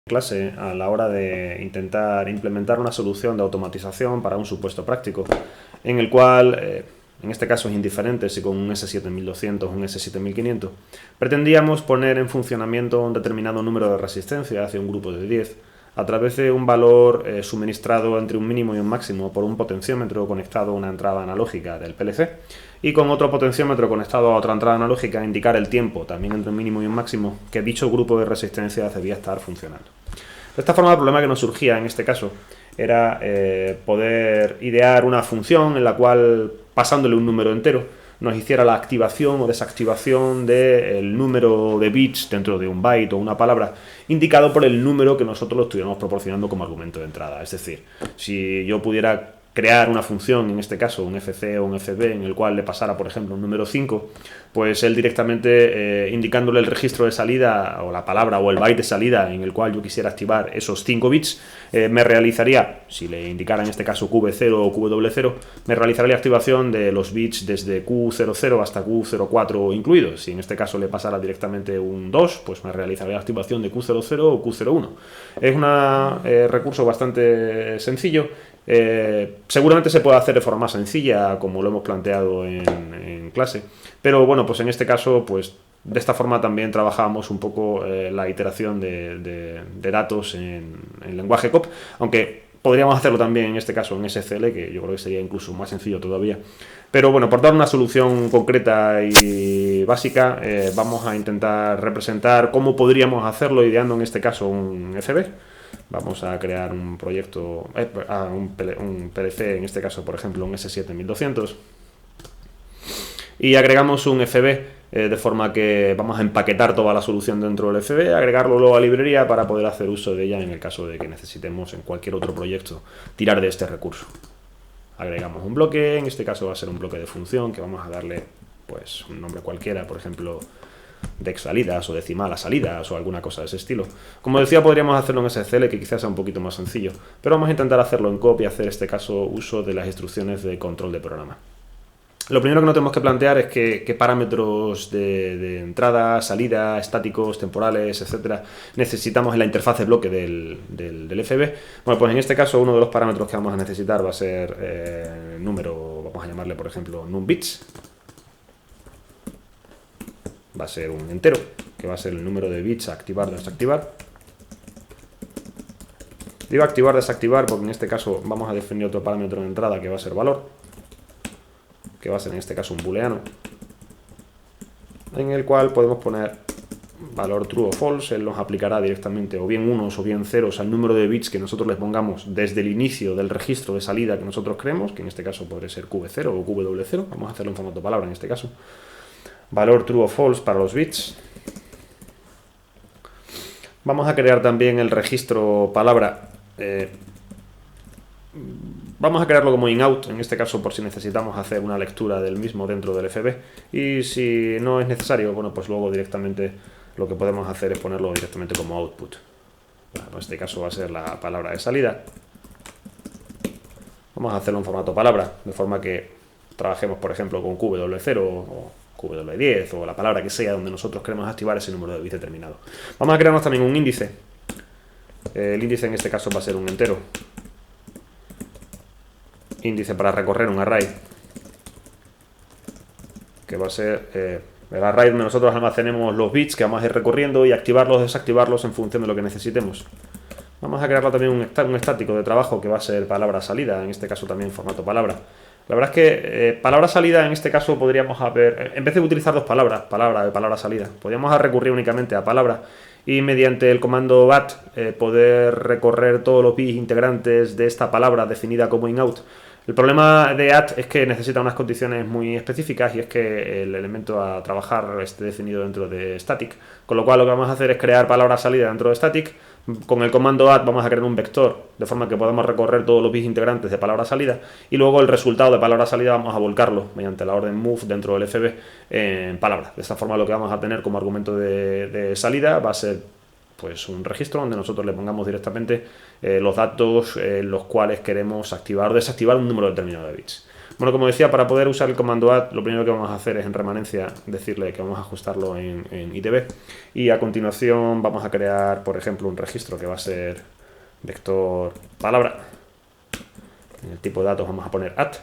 clase a la hora de intentar implementar una solución de automatización para un supuesto práctico, en el cual, en este caso es indiferente si con un S7200 o un S7500, pretendíamos poner en funcionamiento un determinado número de resistencia hacia un grupo de 10 a través de un valor suministrado entre un mínimo y un máximo por un potenciómetro conectado a una entrada analógica del PLC, y con otro potenciómetro conectado a otra entrada analógica indicar el tiempo, también entre un mínimo y un máximo, que dicho grupo de resistencia debía estar funcionando. De esta forma, el problema que nos surgía en este caso era poder idear una función en la cual, pasándole un número entero, nos hiciera la activación o desactivación del número de bits dentro de un byte o una palabra, indicado por el número que nosotros lo estuviéramos proporcionando como argumento de entrada. Es decir, si yo pudiera crear una función, en este caso un FC o un FB, en el cual le pasara, por ejemplo, un número 5, pues él directamente indicándole el registro de salida o la palabra o el byte de salida en el cual yo quisiera activar esos 5 bits, me realizaría, si le indicara en este caso QB0 o QW0, me realizaría la activación de los bits desde Q00 hasta Q04 incluidos. Si en este caso le pasara directamente un 2, pues me realizaría la activación de Q00 o Q01. Es un recurso bastante sencillo. Seguramente se puede hacer de forma más sencilla, como lo hemos planteado en clase, pero bueno, pues en este caso, pues de esta forma también trabajamos un poco la iteración de datos en lenguaje COP, aunque podríamos hacerlo también en este caso en SCL, que yo creo que sería incluso más sencillo todavía. Pero bueno, por dar una solución concreta y básica, vamos a intentar representar cómo podríamos hacerlo ideando en este caso un FB. Vamos a crear un proyecto, un PLC, en este caso, por ejemplo, un S7200. Y agregamos un FB, de forma que vamos a empaquetar toda la solución dentro del FB, agregarlo luego a librería para poder hacer uso de ella en el caso de que necesitemos en cualquier otro proyecto tirar de este recurso. Agregamos un bloque, en este caso va a ser un bloque de función que vamos a darle pues un nombre cualquiera, por ejemplo, dex salidas o decimal a salidas o alguna cosa de ese estilo. Como decía, podríamos hacerlo en SCL, que quizás sea un poquito más sencillo, pero vamos a intentar hacerlo en COP y hacer en este caso uso de las instrucciones de control de programa. Lo primero que nos tenemos que plantear es qué parámetros de entrada, salida, estáticos, temporales, etcétera, necesitamos en la interfaz de bloque del FB. Bueno, pues en este caso uno de los parámetros que vamos a necesitar va a ser número, vamos a llamarle por ejemplo numbits. Va a ser un entero, que va a ser el número de bits a activar o desactivar. Digo activar o desactivar porque en este caso vamos a definir otro parámetro de entrada que va a ser valor, que va a ser en este caso un booleano, en el cual podemos poner valor true o false. Él nos aplicará directamente o bien unos o bien ceros al número de bits que nosotros les pongamos desde el inicio del registro de salida que nosotros creemos, que en este caso podría ser QB0 o QW0. Vamos a hacerlo en formato palabra en este caso. Valor true o false para los bits. Vamos a crear también el registro palabra. Vamos a crearlo como in-out, en este caso por si necesitamos hacer una lectura del mismo dentro del FB. Y si no es necesario, bueno, pues luego directamente lo que podemos hacer es ponerlo directamente como output. Bueno, en este caso va a ser la palabra de salida. Vamos a hacerlo en formato palabra, de forma que trabajemos, por ejemplo, con QW0 o QW10 o la palabra que sea donde nosotros queremos activar ese número de bits determinado. Vamos a crearnos también un índice. El índice en este caso va a ser un entero. Índice para recorrer un array, que va a ser el array donde nosotros almacenemos los bits que vamos a ir recorriendo y activarlos o desactivarlos en función de lo que necesitemos. Vamos a crearlo también un estático de trabajo que va a ser palabra salida, en este caso también en formato palabra. La verdad es que palabra salida en este caso podríamos haber, en vez de utilizar dos palabras, palabra y palabra salida, podríamos recurrir únicamente a palabra y mediante el comando bat poder recorrer todos los bits integrantes de esta palabra definida como in-out. El problema de add es que necesita unas condiciones muy específicas y es que el elemento a trabajar esté definido dentro de static, con lo cual lo que vamos a hacer es crear palabra salida dentro de static. Con el comando add vamos a crear un vector de forma que podamos recorrer todos los bits integrantes de palabra salida y luego el resultado de palabra salida vamos a volcarlo mediante la orden move dentro del FB en palabra. De esta forma lo que vamos a tener como argumento de salida va a ser pues un registro donde nosotros le pongamos directamente los datos los cuales queremos activar o desactivar un número determinado de bits. Bueno, como decía, para poder usar el comando add, lo primero que vamos a hacer es en remanencia decirle que vamos a ajustarlo en ITB. Y a continuación vamos a crear, por ejemplo, un registro que va a ser vector palabra. En el tipo de datos vamos a poner add.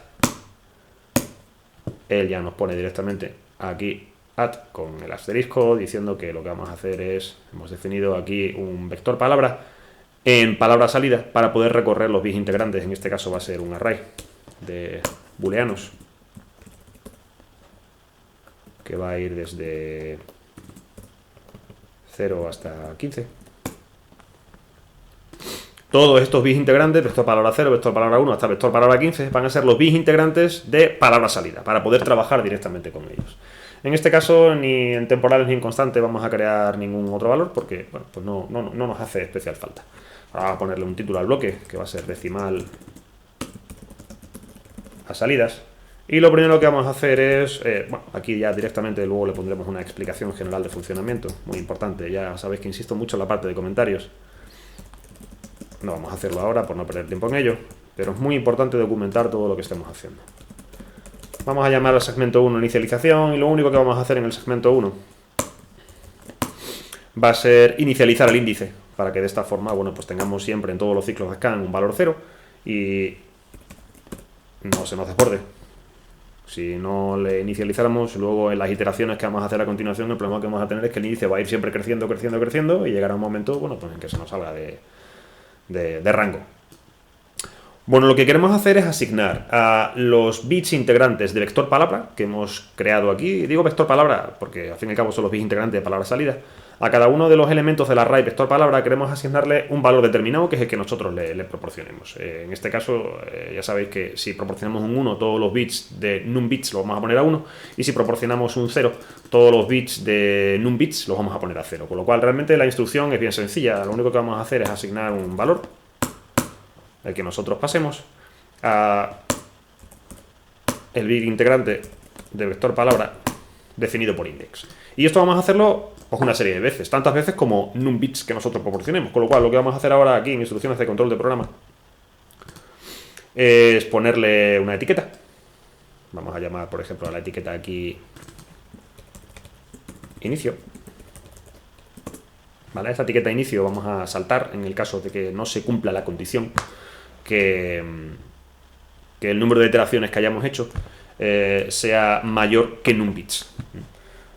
Él ya nos pone directamente aquí add con el asterisco, diciendo que lo que vamos a hacer es, hemos definido aquí un vector palabra en palabra salida para poder recorrer los bits integrantes. En este caso va a ser un array de booleanos que va a ir desde 0 hasta 15. Todos estos bits integrantes, vector palabra 0, vector palabra 1 hasta vector palabra 15, van a ser los bits integrantes de palabra salida, para poder trabajar directamente con ellos. En este caso, ni en temporales ni en constante vamos a crear ningún otro valor, porque bueno, pues no nos hace especial falta. Ahora vamos a ponerle un título al bloque, que va a ser decimal a salidas. Y lo primero que vamos a hacer es, bueno, aquí ya directamente luego le pondremos una explicación general de funcionamiento, muy importante. Ya sabéis que insisto mucho en la parte de comentarios. No vamos a hacerlo ahora por no perder tiempo en ello, pero es muy importante documentar todo lo que estemos haciendo. Vamos a llamar al segmento 1 inicialización y lo único que vamos a hacer en el segmento 1 va a ser inicializar el índice, para que de esta forma, bueno, pues tengamos siempre en todos los ciclos de scan un valor 0 y no se nos desborde. Si no le inicializáramos, luego en las iteraciones que vamos a hacer a continuación, el problema que vamos a tener es que el índice va a ir siempre creciendo, creciendo, creciendo y llegará un momento, bueno, pues en que se nos salga de rango. Bueno, lo que queremos hacer es asignar a los bits integrantes de vector palabra que hemos creado aquí. Digo vector palabra porque al fin y al cabo son los bits integrantes de palabra salida. A cada uno de los elementos del array vector palabra queremos asignarle un valor determinado que es el que nosotros le proporcionemos. En este caso, ya sabéis que si proporcionamos un 1, todos los bits de numbits los vamos a poner a 1. Y si proporcionamos un 0, todos los bits de numbits los vamos a poner a 0. Con lo cual, realmente la instrucción es bien sencilla. Lo único que vamos a hacer es asignar un valor, el que nosotros pasemos, a el bit integrante de vector palabra definido por index. Y esto vamos a hacerlo pues una serie de veces, tantas veces como numbits que nosotros proporcionemos. Con lo cual, lo que vamos a hacer ahora aquí en instrucciones de control de programa es ponerle una etiqueta. Vamos a llamar, por ejemplo, a la etiqueta aquí inicio. ¿Vale? Esta etiqueta inicio vamos a saltar en el caso de que no se cumpla la condición que el número de iteraciones que hayamos hecho sea mayor que numbits.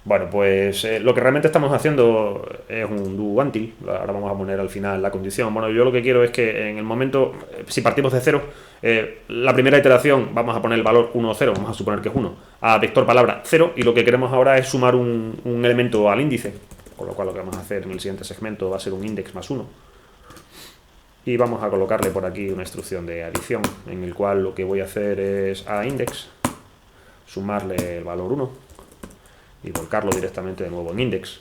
Bueno, pues lo que realmente estamos haciendo es un do until. Ahora vamos a poner al final la condición. Bueno, yo lo que quiero es que en el momento, si partimos de 0, la primera iteración vamos a poner el valor 1 o 0, vamos a suponer que es 1, a vector palabra 0, y lo que queremos ahora es sumar un elemento al índice, con lo cual lo que vamos a hacer en el siguiente segmento va a ser un index más 1. Y vamos a colocarle por aquí una instrucción de adición, en el cual lo que voy a hacer es a index, sumarle el valor 1, y volcarlo directamente de nuevo en index.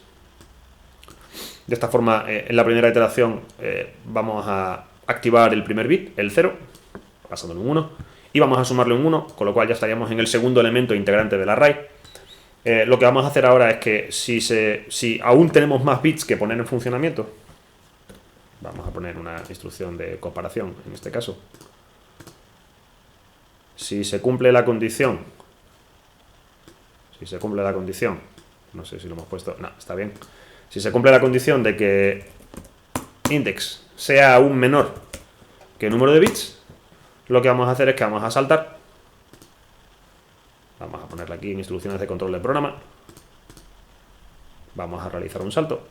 De esta forma, en la primera iteración vamos a activar el primer bit, el 0, pasándole un 1, y vamos a sumarle un 1, con lo cual ya estaríamos en el segundo elemento integrante del array. Lo que vamos a hacer ahora es que si aún tenemos más bits que poner en funcionamiento, vamos a poner una instrucción de comparación en este caso. Si se cumple la condición, no sé si lo hemos puesto, no, está bien. Si se cumple la condición de que index sea aún menor que el número de bits, lo que vamos a hacer es que vamos a saltar. Vamos a ponerle aquí en instrucciones de control del programa. Vamos a realizar un salto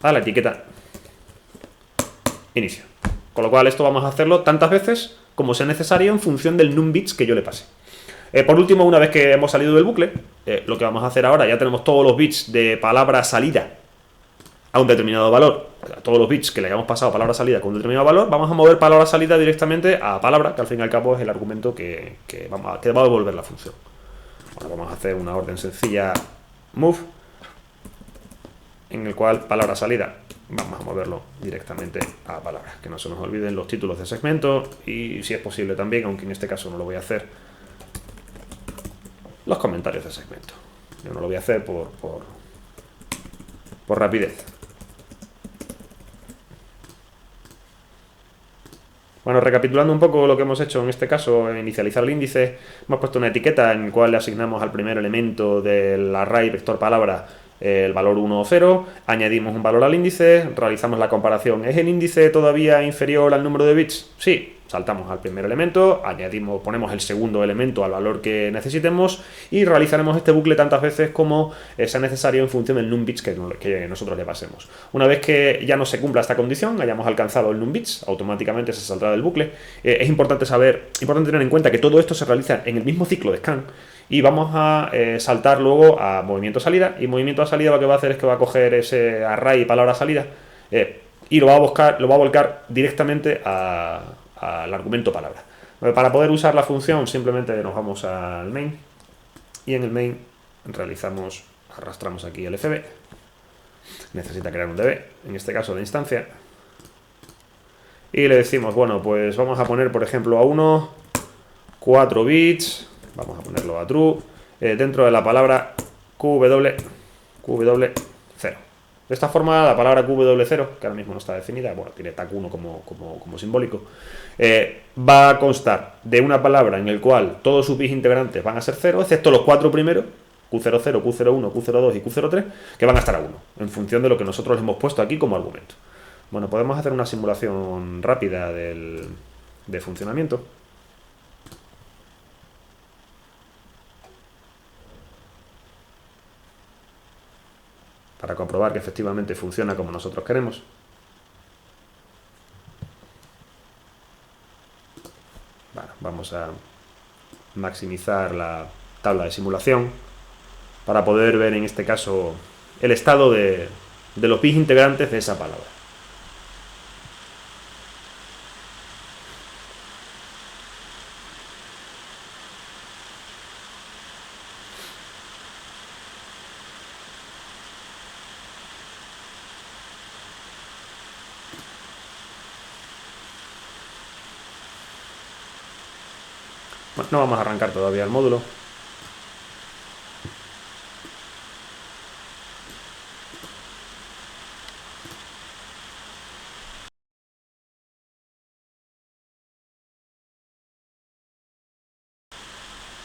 a la etiqueta inicio. Con lo cual esto vamos a hacerlo tantas veces como sea necesario en función del numbits que yo le pase. Por último, una vez que hemos salido del bucle, lo que vamos a hacer ahora, ya tenemos todos los bits de palabra salida a un determinado valor, todos los bits que le hayamos pasado a palabra salida con un determinado valor, vamos a mover palabra salida directamente a palabra, que al fin y al cabo es el argumento que va a devolver la función. Ahora vamos a hacer una orden sencilla move, en el cual palabra salida vamos a moverlo directamente a palabra. Que no se nos olviden los títulos de segmento y, si es posible también, aunque en este caso no lo voy a hacer, los comentarios de segmento. Yo no lo voy a hacer por rapidez. Bueno, recapitulando un poco lo que hemos hecho en este caso, en inicializar el índice, hemos puesto una etiqueta en la cual le asignamos al primer elemento del array vector palabra el valor 1 o 0, añadimos un valor al índice, realizamos la comparación. ¿Es el índice todavía inferior al número de bits? Sí. Saltamos al primer elemento, añadimos, ponemos el segundo elemento al valor que necesitemos y realizaremos este bucle tantas veces como sea necesario en función del numbits que nosotros le pasemos. Una vez que ya no se cumpla esta condición, hayamos alcanzado el numbits, automáticamente se saldrá del bucle. Es importante tener en cuenta que todo esto se realiza en el mismo ciclo de scan. Y vamos a saltar luego a movimiento salida. Y movimiento a salida lo que va a hacer es que va a coger ese array palabra salida y lo va a volcar directamente al argumento palabra. Para poder usar la función simplemente nos vamos al main y en el main arrastramos aquí el fb. Necesita crear un db, en este caso la instancia. Y le decimos, bueno, pues vamos a poner por ejemplo a 1, 4 bits. Vamos a ponerlo a true, dentro de la palabra QW0. De esta forma, la palabra QW0, que ahora mismo no está definida, bueno, tiene tag 1 como simbólico, va a constar de una palabra en el cual todos sus bits integrantes van a ser 0, excepto los 4 primeros, Q00, Q01, Q02 y Q03, que van a estar a 1, en función de lo que nosotros le hemos puesto aquí como argumento. Bueno, podemos hacer una simulación rápida de funcionamiento. Para comprobar que efectivamente funciona como nosotros queremos. Bueno, vamos a maximizar la tabla de simulación para poder ver en este caso el estado de los bits integrantes de esa palabra. Bueno, no vamos a arrancar todavía el módulo.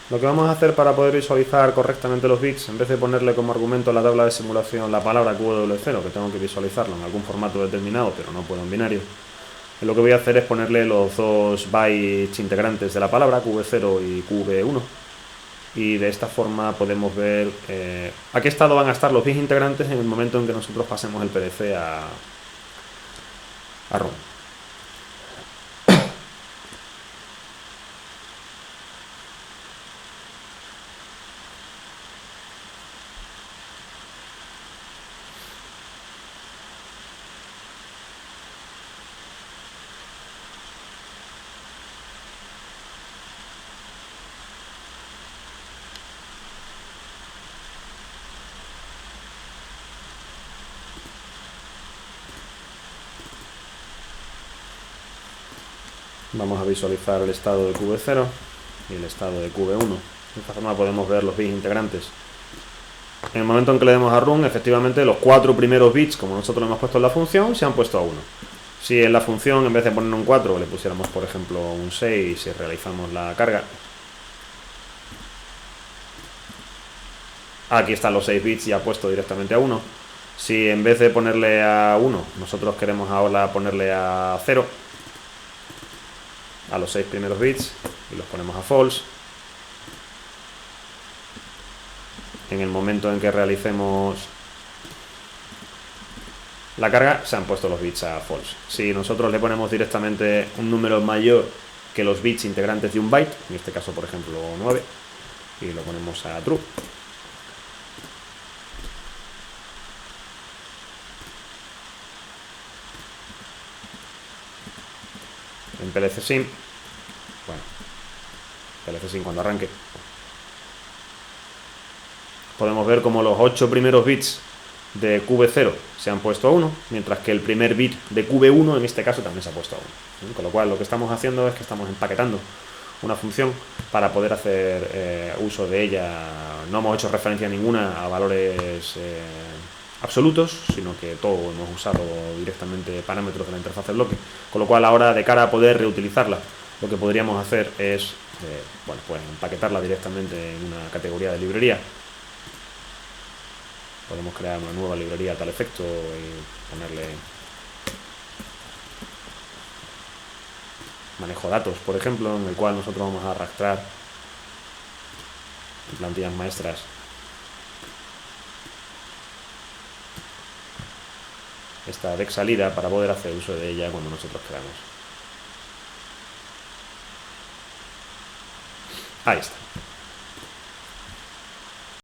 Lo que vamos a hacer para poder visualizar correctamente los bits, en vez de ponerle como argumento a la tabla de simulación la palabra QW0, que tengo que visualizarlo en algún formato determinado, pero no puedo en binario, lo que voy a hacer es ponerle los dos bytes integrantes de la palabra, QV0 y QV1. Y de esta forma podemos ver a qué estado van a estar los bits integrantes en el momento en que nosotros pasemos el PDC a ROM. Vamos a visualizar el estado de QV0 y el estado de QV1. De esta forma podemos ver los bits integrantes. En el momento en que le demos a run, efectivamente los 4 primeros bits, como nosotros lo hemos puesto en la función, se han puesto a 1. Si en la función, en vez de poner un 4, le pusiéramos, por ejemplo, un 6 y realizamos la carga, aquí están los 6 bits ya puestos directamente a 1. Si en vez de ponerle a 1, nosotros queremos ahora ponerle a 0, a los 6 primeros bits, y los ponemos a false, en el momento en que realicemos la carga se han puesto los bits a false. Si nosotros le ponemos directamente un número mayor que los bits integrantes de un byte, en este caso por ejemplo 9, y lo ponemos a true, en PLC-SIM, bueno, PLC-SIM cuando arranque, podemos ver como los 8 primeros bits de QV0 se han puesto a 1, mientras que el primer bit de QV1 en este caso también se ha puesto a 1. Con lo cual lo que estamos haciendo es que estamos empaquetando una función para poder hacer uso de ella. No hemos hecho referencia ninguna a valores absolutos, sino que todo hemos usado directamente parámetros de la interfaz de bloque, con lo cual ahora, de cara a poder reutilizarla, lo que podríamos hacer es pues empaquetarla directamente en una categoría de librería. Podemos crear una nueva librería a tal efecto y ponerle manejo datos, por ejemplo, en el cual nosotros vamos a arrastrar en plantillas maestras esta deck salida para poder hacer uso de ella cuando nosotros queramos. Ahí está.